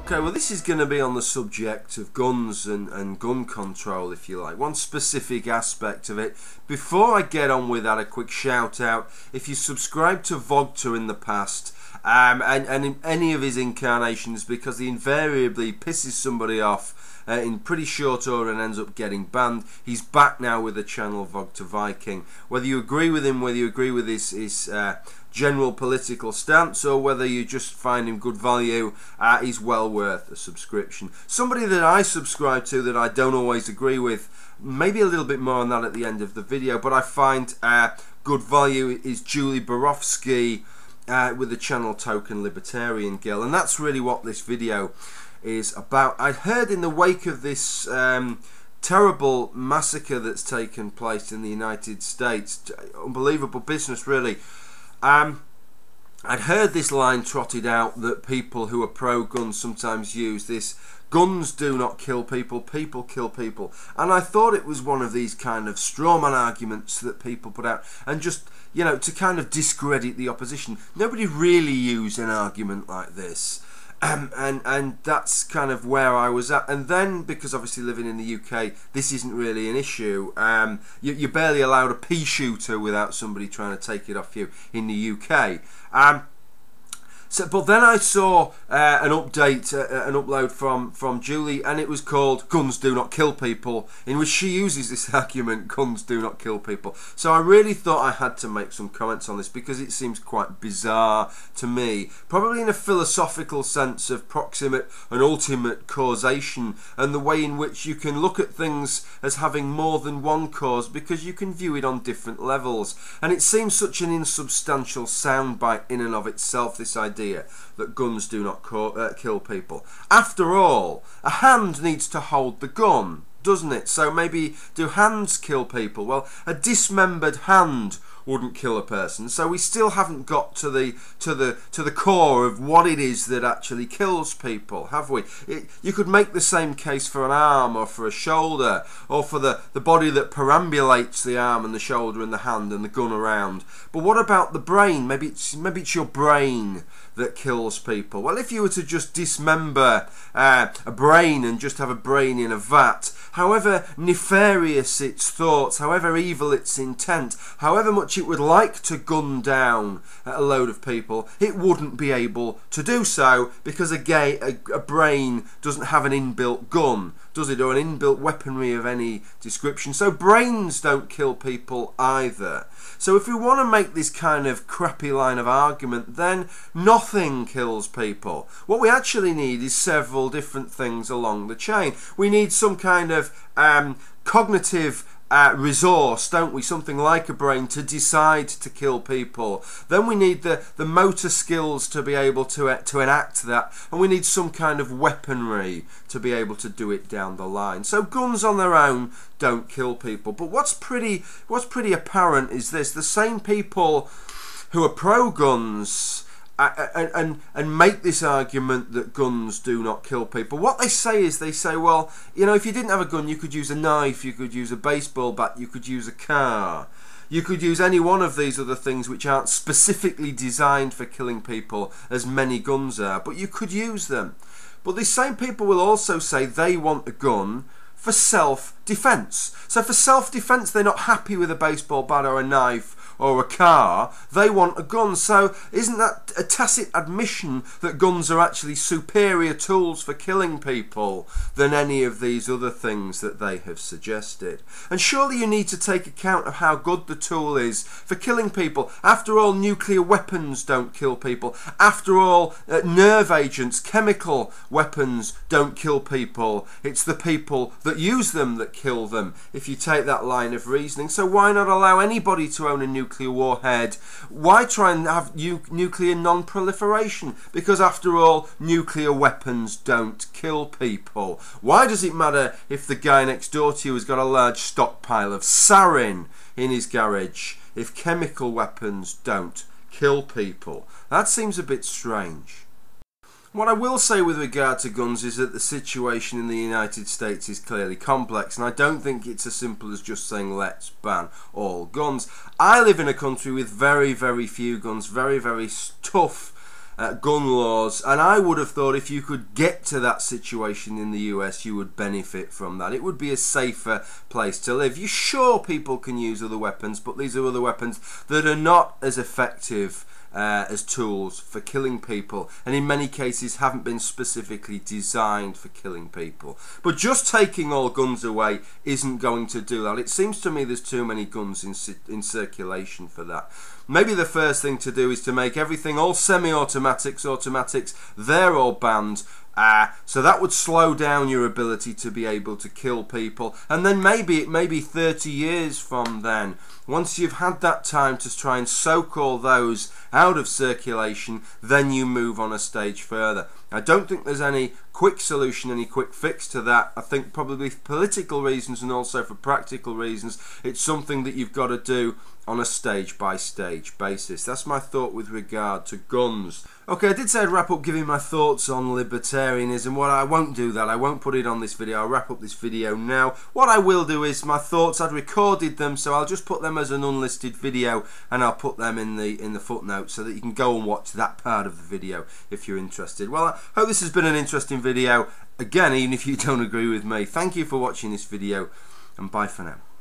Okay, well this is going to be on the subject of guns and gun control, if you like. One specific aspect of it. Before I get on with that, a quick shout out. If you subscribed to Vogta in the past, and in any of his incarnations, because he invariably pisses somebody off in pretty short order and ends up getting banned, he's back now with the channel Vogta Viking. Whether you agree with him, whether you agree with his general political stance, or whether you just find him good value, he's well worth a subscription. Somebody that I subscribe to that I don't always agree with, maybe a little bit more on that at the end of the video, but I find good value, is Julie Borowski with the channel Token Libertarian Girl, and that's really what this video is about. I heard in the wake of this terrible massacre that's taken place in the United States, unbelievable business really, I'd heard this line trotted out that people who are pro-gun sometimes use this: guns do not kill people, people kill people. And I thought it was one of these kind of strawman arguments that people put out, and just, you know, to kind of discredit the opposition. Nobody really used an argument like this. And that's kind of where I was at. And then, because obviously living in the UK, this isn't really an issue. You're barely allowed a pea shooter without somebody trying to take it off you in the UK. But then I saw an update, an upload from Julie, and it was called "Guns Do Not Kill People," in which she uses this argument: guns do not kill people. So I really thought I had to make some comments on this, because it seems quite bizarre to me, probably in a philosophical sense of proximate and ultimate causation, and the way in which you can look at things as having more than one cause, because you can view it on different levels. And it seems such an insubstantial soundbite in and of itself, this idea that guns do not kill people. After all, a hand needs to hold the gun, doesn't it? So maybe, do hands kill people? Well, a dismembered hand wouldn't kill a person, so we still haven't got to the core of what it is that actually kills people, have we? You could make the same case for an arm, or for a shoulder, or for the body that perambulates the arm and the shoulder and the hand and the gun around. But what about the brain? Maybe it's your brain that kills people. Well, if you were to just dismember a brain and just have a brain in a vat, however nefarious its thoughts, however evil its intent, however much it would like to gun down a load of people, it wouldn't be able to do so, because a brain doesn't have an inbuilt gun, does it, or an inbuilt weaponry of any description. So brains don't kill people either. So if we want to make this kind of crappy line of argument, then nothing kills people. What we actually need is several different things along the chain. We need some kind of cognitive resource, don't we? Something like a brain to decide to kill people. Then we need the motor skills to be able to enact that, and we need some kind of weaponry to be able to do it down the line. So guns on their own don't kill people. But what's pretty apparent is this: the same people who are pro-guns and make this argument that guns do not kill people, what they say is, they say, well, you know, if you didn't have a gun, you could use a knife, you could use a baseball bat, you could use a car, you could use any one of these other things which aren't specifically designed for killing people, as many guns are, but you could use them. But these same people will also say they want a gun for self-defense. So for self-defense, they're not happy with a baseball bat or a knife or a car, they want a gun. So isn't that a tacit admission that guns are actually superior tools for killing people than any of these other things that they have suggested? And surely you need to take account of how good the tool is for killing people. After all, nuclear weapons don't kill people. After all, nerve agents, chemical weapons don't kill people. It's the people that use them that kill them, if you take that line of reasoning. So why not allow anybody to own a nuclear warhead? Why try and have nuclear non-proliferation? Because after all, nuclear weapons don't kill people. Why does it matter if the guy next door to you has got a large stockpile of sarin in his garage, if chemical weapons don't kill people? That seems a bit strange. What I will say with regard to guns is that the situation in the United States is clearly complex, and I don't think it's as simple as just saying let's ban all guns. I live in a country with very, very few guns, very, very tough gun laws, and I would have thought if you could get to that situation in the US, you would benefit from that. It would be a safer place to live. You're sure people can use other weapons, but these are other weapons that are not as effective as tools for killing people, and in many cases haven't been specifically designed for killing people. But just taking all guns away isn't going to do that. It seems to me there's too many guns in circulation for that. Maybe the first thing to do is to make everything, all semi-automatics, automatics, they're all banned. So that would slow down your ability to be able to kill people, and then maybe it may be 30 years from then, once you've had that time to try and soak all those out of circulation, then you move on a stage further. I don't think there's any quick solution, any quick fix to that. I think probably for political reasons and also for practical reasons, it's something that you've got to do on a stage by stage basis. That's my thought with regard to guns. Okay, I did say I'd wrap up giving my thoughts on libertarianism. Well, I won't do that. I won't put it on this video. I'll wrap up this video now. What I will do is my thoughts, I'd recorded them, so I'll just put them as an unlisted video, and I'll put them in the footnotes so that you can go and watch that part of the video if you're interested. Well, I hope this has been an interesting video. Again, even if you don't agree with me, thank you for watching this video, and bye for now.